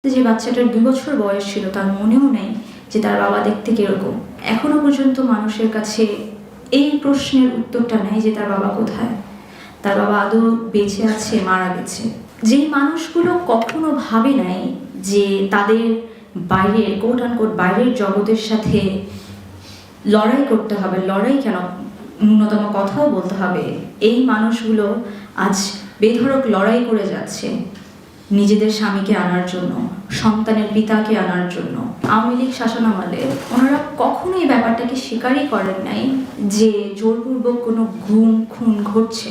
যে বাচ্চাটার ২ বছর বয়স ছিল তার মনেও নেই যে তার বাবা দেখতে কিরকম। এখনো পর্যন্ত মানুষের কাছে এই প্রশ্নের উত্তরটা নেই যে তার বাবা কোথায়, তার বাবা আদৌ বেঁচে আছে, মারা গেছে। যেই মানুষগুলো কখনো ভাবে নাই যে তাদের বাইরের কোট আনকোট বাইরের জগতের সাথে লড়াই করতে হবে, লড়াই কেন, ন্যূনতম কথাও বলতে হবে, এই মানুষগুলো আজ বেধড়ক লড়াই করে যাচ্ছে নিজেদের স্বামীকে আনার জন্য, সন্তানের পিতাকে আনার জন্য। আওয়ামী লীগ শাসনামলে ওনারা কখনো এই ব্যাপারটাকে স্বীকারই করেন নাই যে জোরপূর্বক কোনো গুম খুন ঘটছে।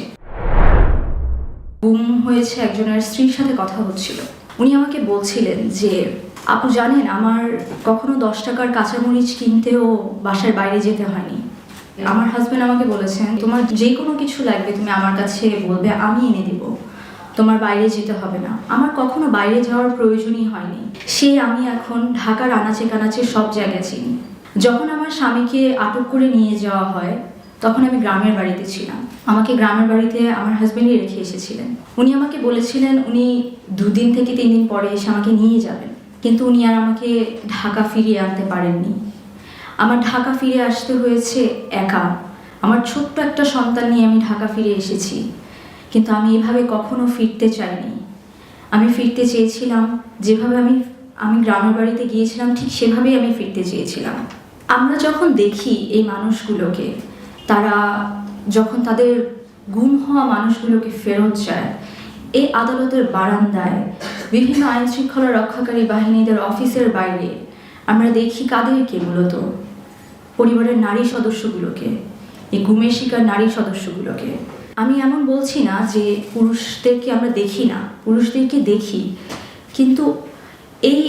গুম হয়েছে একজনের স্ত্রীর সাথে কথা হচ্ছিল, উনি আমাকে বলছিলেন যে আপু জানেন আমার কখনো 10 টাকার কাঁচামরিচ কিনতেও বাসার বাইরে যেতে হয়নি। আমার হাজব্যান্ড আমাকে বলেছেন তোমার যে কোনো কিছু লাগবে তুমি আমার কাছে বলবে, আমি এনে দিব, তোমার বাইরে যেতে হবে না। আমার কখনো বাইরে যাওয়ার প্রয়োজনই হয়নি। আমি এখন ঢাকার আনাচে কানাচে সব জায়গায় চিনি। যখন আমার স্বামীকে আটক করে নিয়ে যাওয়া হয় তখন আমি গ্রামের বাড়িতে ছিলাম। আমাকে গ্রামের বাড়িতে আমার হাজব্যান্ডই রেখে এসেছিলেন। উনি আমাকে বলেছিলেন উনি 2 দিন থেকে 3 দিন পরে এসে আমাকে নিয়ে যাবেন, কিন্তু উনি আর আমাকে ঢাকা ফিরিয়ে আনতে পারেননি। আমার ঢাকা ফিরে আসতে হয়েছে একা। আমার ছোট্ট একটা সন্তান নিয়ে আমি ঢাকা ফিরে এসেছি, কিন্তু আমি এভাবে কখনো ফিরতে চাইনি। আমি ফিরতে চেয়েছিলাম যেভাবে আমি গ্রামের বাড়িতে গিয়েছিলাম, ঠিক সেভাবেই আমি ফিরতে চেয়েছিলাম। আমরা যখন দেখি এই মানুষগুলোকে, তারা যখন তাদের গুম হওয়া মানুষগুলোকে ফেরত চায়, এই আদালতের বারান্দায়, বিভিন্ন আইন শৃঙ্খলা রক্ষাকারী বাহিনীদের অফিসের বাইরে আমরা দেখি কাদেরকে, মূলত পরিবারের নারী সদস্যগুলোকে, এই গুমের শিকার নারী সদস্যগুলোকে। আমি এমন বলছি না যে পুরুষদেরকে আমরা দেখি না, পুরুষদেরকে দেখি, কিন্তু এই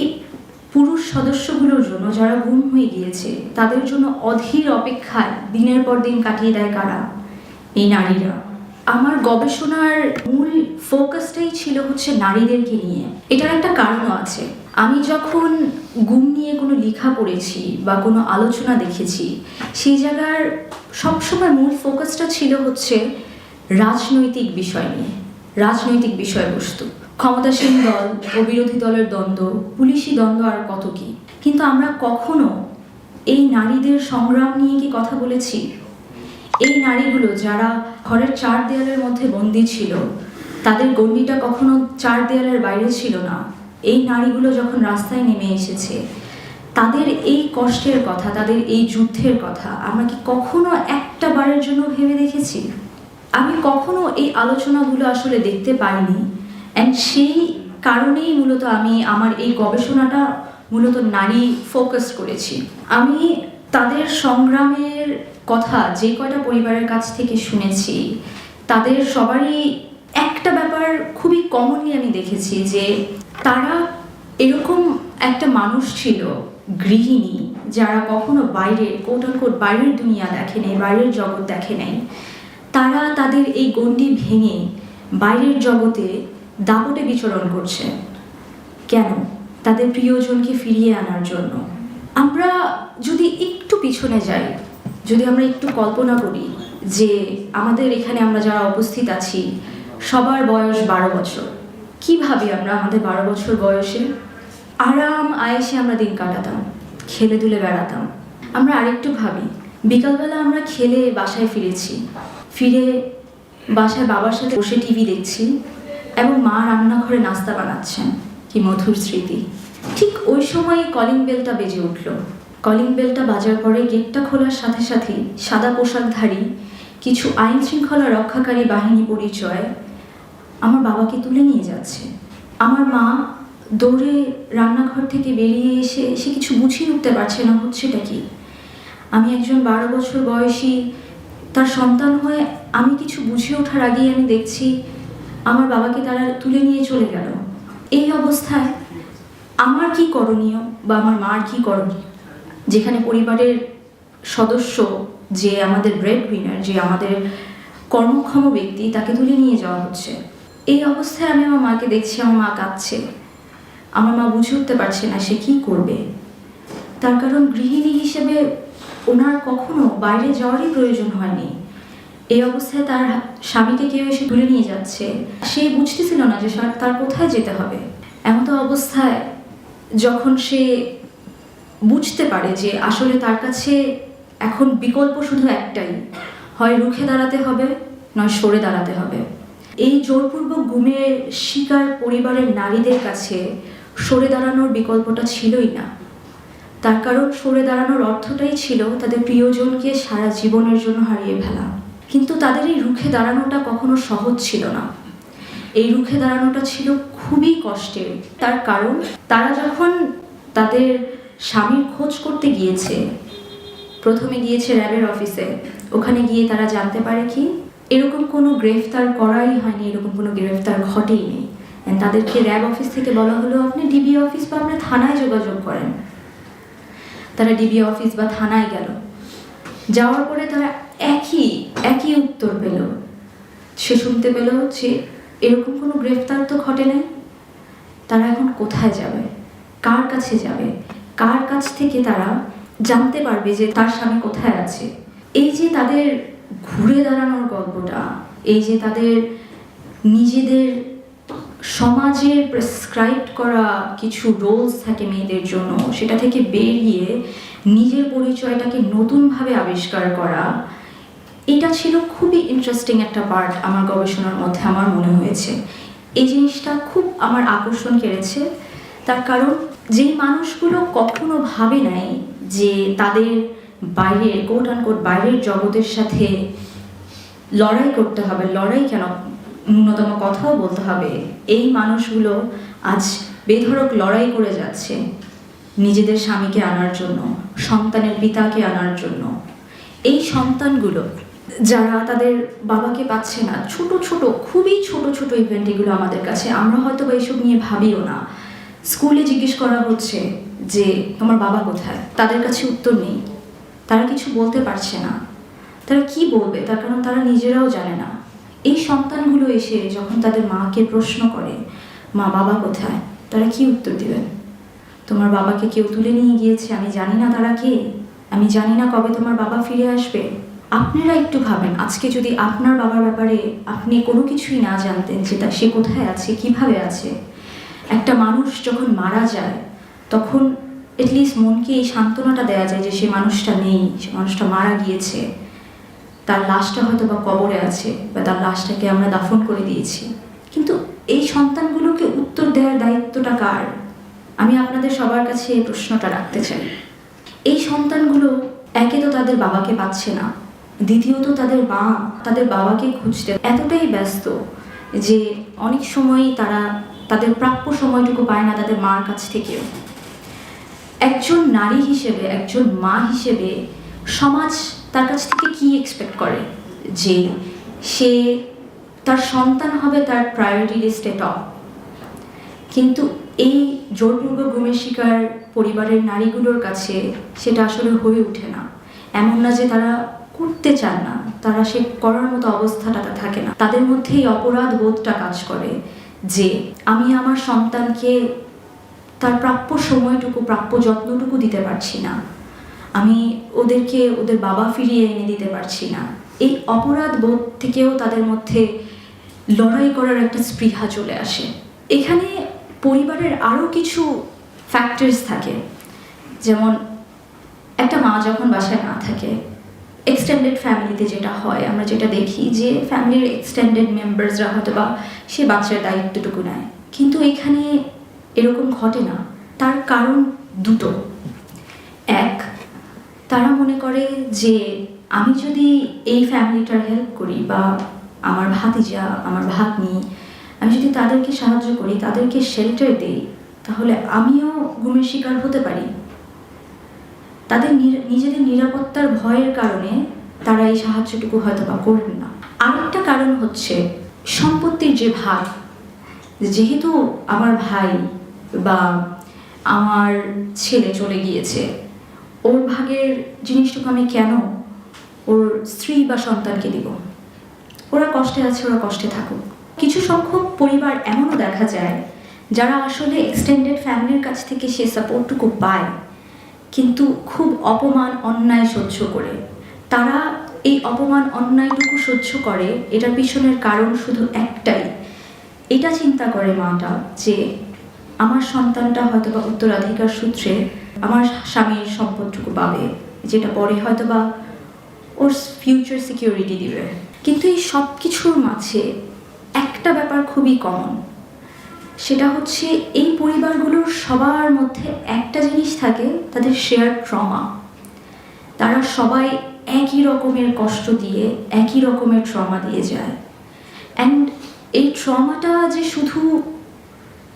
পুরুষ সদস্যগুলোর জন্য যারা গুম হয়ে গিয়েছে তাদের জন্য অধীর অপেক্ষায় দিনের পর দিন কাটিয়ে দেয় কারা? এই নারীরা। আমার গবেষণার মূল ফোকাসটাই ছিল হচ্ছে নারীদেরকে নিয়ে। এটার একটা কারণও আছে। আমি যখন গুম নিয়ে কোনো লেখা পড়েছি বা কোনো আলোচনা দেখেছি, সেই জায়গার সবসময় মূল ফোকাসটা ছিল হচ্ছে রাজনৈতিক বিষয় নিয়ে, রাজনৈতিক বিষয়বস্তু, ক্ষমতাসীন দল ও বিরোধী দলের দ্বন্দ্ব, পুলিশি দ্বন্দ্ব, আর কত কি। কিন্তু আমরা কখনো এই নারীদের সংগ্রাম নিয়ে কি কথা বলেছি? এই নারীগুলো যারা ঘরের 4 দেয়ালের মধ্যে বন্দী ছিল, তাদের গণ্ডিটা কখনো 4 দেয়ালের বাইরে ছিল না। এই নারীগুলো যখন রাস্তায় নেমে এসেছে, তাদের এই কষ্টের কথা, তাদের এই যুদ্ধের কথা আমরা কি কখনো একটা বারের জন্য ভেবে দেখেছি? আমি কখনো এই আলোচনাগুলো আসলে দেখতে পাইনি। অ্যান্ড সেই কারণেই মূলত আমি আমার এই গবেষণাটা মূলত নারী ফোকাস করেছি। আমি তাদের সংগ্রামের কথা যে কয়টা পরিবারের কাছ থেকে শুনেছি, তাদের সবারই একটা ব্যাপার খুবই কমনলি আমি দেখেছি যে তারা এরকম একটা মানুষ ছিল, গৃহিণী, যারা কখনো বাইরের কোট আনকোট বাইরের দুনিয়া দেখে নেই, বাইরের জগৎ দেখে নেই। তারা তাদের এই গণ্ডি ভেঙে বাইরের জগতে দাপটে বিচরণ করছে। কেন? তাদের প্রিয়জনকে ফিরিয়ে আনার জন্য। আমরা যদি একটু পিছনে যাই, যদি আমরা একটু কল্পনা করি যে আমাদের এখানে আমরা যারা উপস্থিত আছি সবার বয়স 12 বছর, কিভাবে আমরা আমাদের 12 বছর বয়সে আরাম আয়েসে আমরা দিন কাটাতাম, খেলে দুলে বেড়াতাম। আমরা আরেকটু ভাবি, বিকালবেলা আমরা খেলে বাসায় ফিরেছি, ফিরে বাসায় বাবার সাথে বসে টিভি দেখছি এবং মা রান্নাঘরে নাস্তা বানাচ্ছেন, কি মধুর স্মৃতি। ঠিক ওই সময় কলিং বেলটা বেজে উঠল। কলিং বেলটা বাজার পরে গেটটা খোলার সাথে সাথে সাদা পোশাকধারী কিছু আইন শৃঙ্খলা রক্ষাকারী বাহিনী পরিচয় আমার বাবাকে তুলে নিয়ে যাচ্ছে। আমার মা দৌড়ে রান্নাঘর থেকে বেরিয়ে এসে সে কিছু বুঝিয়ে উঠতে পারছে না হচ্ছেটা কি। আমি একজন 12 বছর বয়সী তার সন্তান হয়ে আমি কিছু বুঝে ওঠার আগেই আমি দেখছি আমার বাবাকে তারা তুলে নিয়ে চলে গেল। এই অবস্থায় আমার কি করণীয় বা আমার মার কি করণীয়, যেখানে পরিবারের সদস্য, যে আমাদের ব্রেড উইনার, যে আমাদের কর্মক্ষম ব্যক্তি, তাকে তুলে নিয়ে যাওয়া হচ্ছে। এই অবস্থায় আমি আমার মাকে দেখছি, আমার মা কাঁদছে। আমার মা বুঝে উঠতে পারছে না সে কি করবে। তার কারণ গৃহিণী হিসেবে ওনার কখনো বাইরে যাওয়ারই প্রয়োজন হয়নি। এই অবস্থায় তার স্বামীকে কেউ এসে তুলে নিয়ে যাচ্ছে, সে বুঝতেছিল না যে তার কোথায় যেতে হবে। এমতো অবস্থায় যখন সে বুঝতে পারে যে আসলে তার কাছে এখন বিকল্প শুধু একটাই, হয় রুখে দাঁড়াতে হবে নয় সরে দাঁড়াতে হবে। এই জোরপূর্বক গুমের শিকার পরিবারের নারীদের কাছে সরে দাঁড়ানোর বিকল্পটা ছিলই না। তার কারণ সরে দাঁড়ানোর অর্থটাই ছিল তাদের প্রিয়জনকে সারা জীবনের জন্য হারিয়ে ফেলা। কিন্তু তাদের এই রুখে দাঁড়ানোটা কখনো সহজ ছিল না। এই রুখে দাঁড়ানোটা ছিল খুবই কষ্টের। তার কারণ তারা যখন তাদের স্বামীর খোঁজ করতে গিয়েছে, প্রথমে গিয়েছে র্যাবের অফিসে। ওখানে গিয়ে তারা জানতে পারে কি এরকম কোনো গ্রেফতার করাই হয়নি, এরকম কোনো গ্রেফতার ঘটেই নেই। তাদেরকে র্যাব অফিস থেকে বলা হলো আপনি ডিবি অফিস বা আপনি থানায় যোগাযোগ করেন। তারা ডিবি অফিস বা থানায় গেল। যাওয়ার পরে তারা একই উত্তর পেল। সে শুনতে পেল যে এরকম কোনো গ্রেফতার তো ঘটে নাই। তারা এখন কোথায় যাবে, কার কাছে যাবে, কার কাছ থেকে তারা জানতে পারবে যে তার স্বামী কোথায় আছে? এই যে তাদের ঘুরে দাঁড়ানোর গল্পটা, এই যে তাদের নিজেদের সমাজের প্রেসক্রাইব করা কিছু রোলস থাকে মেয়েদের জন্য, সেটা থেকে বেরিয়ে নিজের পরিচয়টাকে নতুনভাবে আবিষ্কার করা, এটা ছিল খুবই ইন্টারেস্টিং একটা পার্ট আমার গবেষণার মধ্যে আমার মনে হয়েছে। এই জিনিসটা খুব আমার আকর্ষণ কেড়েছে। তার কারণ যেই মানুষগুলো কখনো ভাবে নাই যে তাদের বাইরের কোট আনকোট বাইরের জগতের সাথে লড়াই করতে হবে, লড়াই কেন, ন্যূনতম কথাও বলতে হবে, এই মানুষগুলো আজ বেধড়ক লড়াই করে যাচ্ছে নিজেদের স্বামীকে আনার জন্য, সন্তানের পিতাকে আনার জন্য। এই সন্তানগুলো যারা তাদের বাবাকে পাচ্ছে না, ছোট ছোট খুবই ছোট ছোট ইভেন্ট এগুলো আমাদের কাছে, আমরা হয়তো বা এইসব নিয়ে ভাবিও না। স্কুলে জিজ্ঞেস করা হচ্ছে যে তোমার বাবা কোথায়, তাদের কাছে উত্তর নেই, তারা কিছু বলতে পারছে না। তারা কি বলবে, তার কারণ তারা নিজেরাও জানে না। এই সন্তানগুলো এসে যখন তাদের মাকে প্রশ্ন করে মা বাবা কোথায়, তারা কি উত্তর দিবেন? তোমার বাবাকে কেউ তুলে নিয়ে গিয়েছে, আমি জানি না তারা কে, আমি জানি না কবে তোমার বাবা ফিরে আসবে। আপনারা একটু ভাবেন, আজকে যদি আপনার বাবার ব্যাপারে আপনি কোনো কিছুই না জানতেন যে সে কোথায় আছে, কিভাবে আছে। একটা মানুষ যখন মারা যায় তখন এটলিস্ট মনকে এই সান্ত্বনাটা দেওয়া যায় যে সে মানুষটা নেই, সে মানুষটা মারা গিয়েছে, তার লাশটা হয়তো বা কবরে আছে বা তার লাশটাকে আমরা দাফন করে দিয়েছি। কিন্তু এই সন্তানগুলোকে উত্তর দেওয়ার দায়িত্বটা কার? আমি আপনাদের সবার কাছে এই প্রশ্নটা রাখতে চাই। এই সন্তানগুলো একে তো তাদের বাবাকে পাচ্ছে না, দ্বিতীয়ত তাদের মা তাদের বাবাকে খুঁজতে এতটাই ব্যস্ত যে অনেক সময়ই তারা তাদের প্রাপ্য সময়টুকু পায় না তাদের মার কাছ থেকেও। একজন নারী হিসেবে, একজন মা হিসেবে সমাজ তার কাছ থেকে কি এক্সপেক্ট করে? যে সে তার সন্তান হবে তার প্রায়োরিটি লিস্টে টপ। কিন্তু এই জোরপূর্বক গুমের শিকার পরিবারের নারীগুলোর কাছে সেটা আসলে হয়ে ওঠে না। এমন না যে তারা করতে চান না, তারা সে করার মতো অবস্থাটা থাকে না। তাদের মধ্যে এই অপরাধ বোধটা কাজ করে যে আমি আমার সন্তানকে তার প্রাপ্য সময়টুকু, প্রাপ্য যত্নটুকু দিতে পারছি না, আমি ওদেরকে ওদের বাবা ফিরিয়ে এনে দিতে পারছি না। এই অপরাধ বোধ থেকেও তাদের মধ্যে লড়াই করার একটা স্পৃহা চলে আসে। এখানে পরিবারের আরও কিছু ফ্যাক্টরস থাকে, যেমন একটা মা যখন বাসায় না থাকে, এক্সটেন্ডেড ফ্যামিলিতে যেটা হয়, আমরা যেটা দেখি যে ফ্যামিলির এক্সটেন্ডেড মেম্বার্সরা হয়তো বা সে বাচ্চার দায়িত্বটুকু নেয়, কিন্তু এখানে এরকম ঘটে না। তার কারণ দুটো। এক, তারা মনে করে যে আমি যদি এই ফ্যামিলিটার হেল্প করি বা আমার ভাতিজা, আমার ভাগ্নি, আমি যদি তাদেরকে সাহায্য করি, তাদেরকে শেল্টার দিই, তাহলে আমিও গুমের শিকার হতে পারি। তাদের নিজেদের নিরাপত্তার ভয়ের কারণে তারা এই সাহায্যটুকু হয়তো বা করবেন না। আরেকটা কারণ হচ্ছে সম্পত্তির যে ভাগ। যেহেতু আমার ভাই বা আমার ছেলে চলে গিয়েছে, ওর ভাগের জিনিসটুকু আমি কেন ওর স্ত্রী বা সন্তানকে দিব? ওরা কষ্টে আছে, ওরা কষ্টে থাকুক। কিছু সংখ্যক পরিবার এমনও দেখা যায় যারা আসলে এক্সটেন্ডেড ফ্যামিলির কাছ থেকে সে সাপোর্টটুকু পায়, কিন্তু খুব অপমান অন্যায় সহ্য করে। তারা এই অপমান অন্যায়টুকু সহ্য করে, এটার পিছনের কারণ শুধু একটাই। এটা চিন্তা করে মাটা যে আমার সন্তানটা হয়তো বা উত্তরাধিকার সূত্রে আমার স্বামীর সম্পদটুকু পাবে, যেটা পরে হয়তো বা ওর ফিউচার সিকিউরিটি দিবে। কিন্তু এই সব কিছুর মাঝে একটা ব্যাপার খুবই কমন, সেটা হচ্ছে এই পরিবারগুলোর সবার মধ্যে একটা জিনিস থাকে, তাদের শেয়ার ট্রমা। তারা সবাই একই রকমের কষ্ট দিয়ে একই রকমের ট্রমা দিয়ে যায়। অ্যান্ড এই ট্রমাটা যে শুধু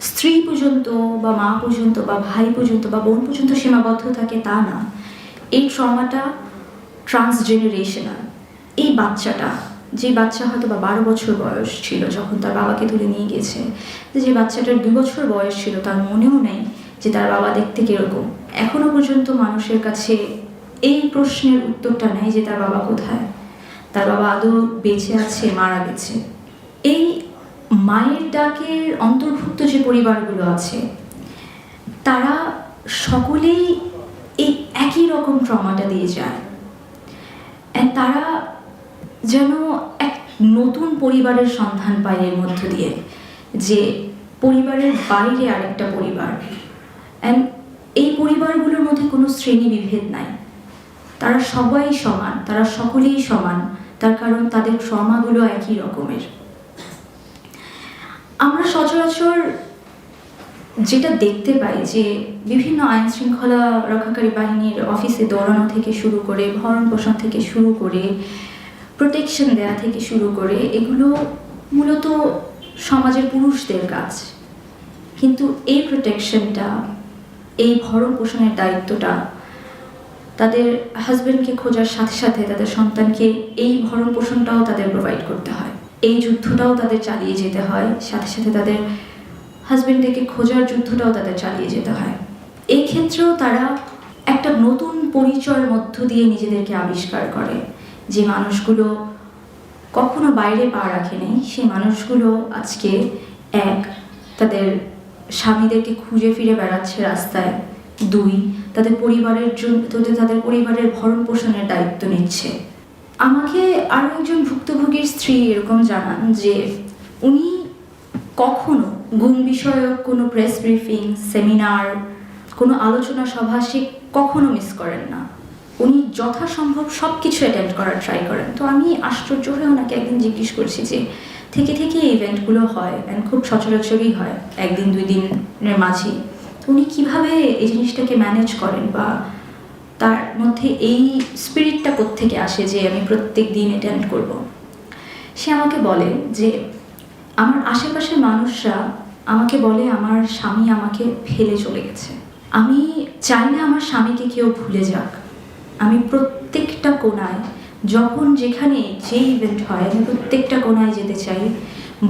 স্ত্রী পর্যন্ত বা মা পর্যন্ত বা ভাই পর্যন্ত বা বোন পর্যন্ত সীমাবদ্ধ থাকে তা না, এই ট্রমাটা ট্রান্সজেনারেশনাল। এই বাচ্চাটা, যে বাচ্চা হয়তো বা 12 বছর বয়স ছিল যখন তার বাবাকে তুলে নিয়ে গেছে, যে বাচ্চাটার 2 বছর বয়স ছিল, তার মনেও নেই যে তার বাবা দেখতে কীরকম। এখনো পর্যন্ত মানুষের কাছে এই প্রশ্নের উত্তরটা নেই যে তার বাবা কোথায়, তার বাবা আদৌ বেঁচে আছে, মারা গেছে। এই মায়ের ডাকের অন্তর্ভুক্ত যে পরিবারগুলো আছে, তারা সকলেই এই একই রকম ট্রমাটা দিয়ে যায়। তারা যেন এক নতুন পরিবারের সন্ধান পায় এর মধ্য দিয়ে, যে পরিবারের বাইরে আরেকটা পরিবার। অ্যান্ড এই পরিবারগুলোর মধ্যে কোনো শ্রেণী বিভেদ নাই, তারা সবাই সমান, তারা সকলেই সমান, তার কারণ তাদের ট্রমাগুলো একই রকমের। আমরা সচরাচর যেটা দেখতে পাই যে বিভিন্ন আইন শৃঙ্খলা রক্ষাকারী বাহিনীর অফিসে দৌড়ানো থেকে শুরু করে, ভরণ পোষণ থেকে শুরু করে, প্রোটেকশন দেওয়া থেকে শুরু করে, এগুলো মূলত সমাজের পুরুষদের কাজ। কিন্তু এই প্রোটেকশনটা, এই ভরণ পোষণের দায়িত্বটা তাদের হাজব্যান্ডকে খোঁজার সাথে সাথে তাদের সন্তানকে এই ভরণ পোষণটাও তাদের প্রোভাইড করতে হয়, এই যুদ্ধটাও তাদের চালিয়ে যেতে হয়, সাথে সাথে তাদের হাজব্যান্ডকে খোঁজার যুদ্ধটাও তাদের চালিয়ে যেতে হয়। এই ক্ষেত্রেও তারা একটা নতুন পরিচয়ের মধ্য দিয়ে নিজেদেরকে আবিষ্কার করে। যে মানুষগুলো কখনো বাইরে পা রাখেনি, সেই মানুষগুলো আজকে তাদের স্বামীদেরকে খুঁজে ফিরে বেড়াচ্ছে রাস্তায়, 2 তাদের পরিবারের জন্য, তাদের পরিবারের ভরণ পোষণের দায়িত্ব নিচ্ছে। আমাকে আরও একজন ভুক্তভোগীর স্ত্রী এরকম জানান যে উনি কখনো গুম বিষয়ক কোনো প্রেস ব্রিফিং, সেমিনার, কোনো আলোচনা সভা সে কখনো মিস করেন না। উনি যথাসম্ভব সব কিছু অ্যাটেন্ড করার ট্রাই করেন। তো আমি আশ্চর্য হয়ে ওনাকে একদিন জিজ্ঞেস করছি যে থেকে এই ইভেন্টগুলো হয়, অ্যান্ড খুব সচরাচরই হয় 1 দিন 2 দিনের মাঝে, তো উনি কীভাবে এই জিনিসটাকে ম্যানেজ করেন, বা তার মধ্যে এই স্পিরিটটা কোত্থেকে আসে যে আমি প্রত্যেক দিন অ্যাটেন্ড করব। সে আমাকে বলে যে আমার আশেপাশের মানুষরা আমাকে বলে আমার স্বামী আমাকে ফেলে চলে গেছে। আমি চাই না আমার স্বামীকে কেউ ভুলে যাক। আমি প্রত্যেকটা কোণায়, যখন যেখানে যে ইভেন্ট হয়, আমি প্রত্যেকটা কোণায় যেতে চাই,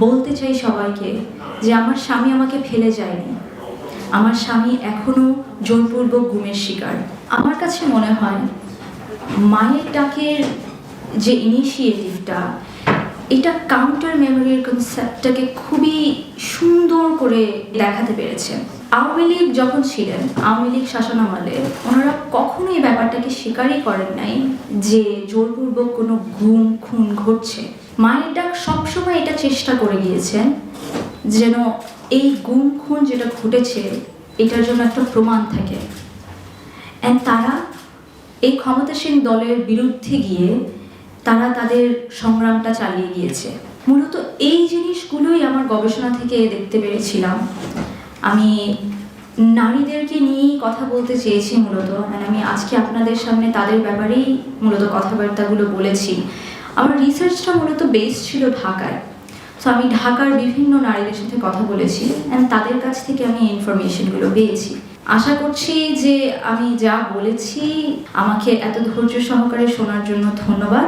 বলতে চাই সবাইকে যে আমার স্বামী আমাকে ফেলে যায়নি, আমার স্বামী এখনও জোরপূর্বক গুমের শিকার। আমার কাছে মনে হয় মায়ের ডাকের যে ইনিশিয়েটিভটা, এটা কাউন্টার মেমোরির কনসেপ্টটাকে খুবই সুন্দর করে দেখাতে পেরেছে। আওয়ামী লীগ যখন ছিলেন, আওয়ামী লীগ শাসনামলে ওনারা কখনো এই ব্যাপারটাকে স্বীকারই করেন নাই যে জোরপূর্বক কোনো গুম খুন ঘটছে। মায়ের ডাক সবসময় এটা চেষ্টা করে গিয়েছেন যেন এই গুম খুন যেটা ঘটেছে এটার জন্য একটা প্রমাণ থাকে। অ্যান্ড তারা এই ক্ষমতাসীন দলের বিরুদ্ধে গিয়ে তারা তাদের সংগ্রামটা চালিয়ে গিয়েছে। মূলত এই জিনিসগুলোই আমার গবেষণা থেকে দেখতে পেরেছিলাম। আমি নারীদেরকে নিয়েই কথা বলতে চেয়েছি মূলত, আমি আজকে আপনাদের সামনে তাদের ব্যাপারেই মূলত কথাবার্তাগুলো বলেছি। আমার রিসার্চটা মূলত বেস ছিল ঢাকায়, সো আমি ঢাকার বিভিন্ন নারীদের সাথে কথা বলেছি অ্যান্ড তাদের কাছ থেকে আমি ইনফরমেশনগুলো পেয়েছি। আশা করছি যে আমি যা বলেছি আমাকে এত ধৈর্য সহকারে শোনার জন্য ধন্যবাদ।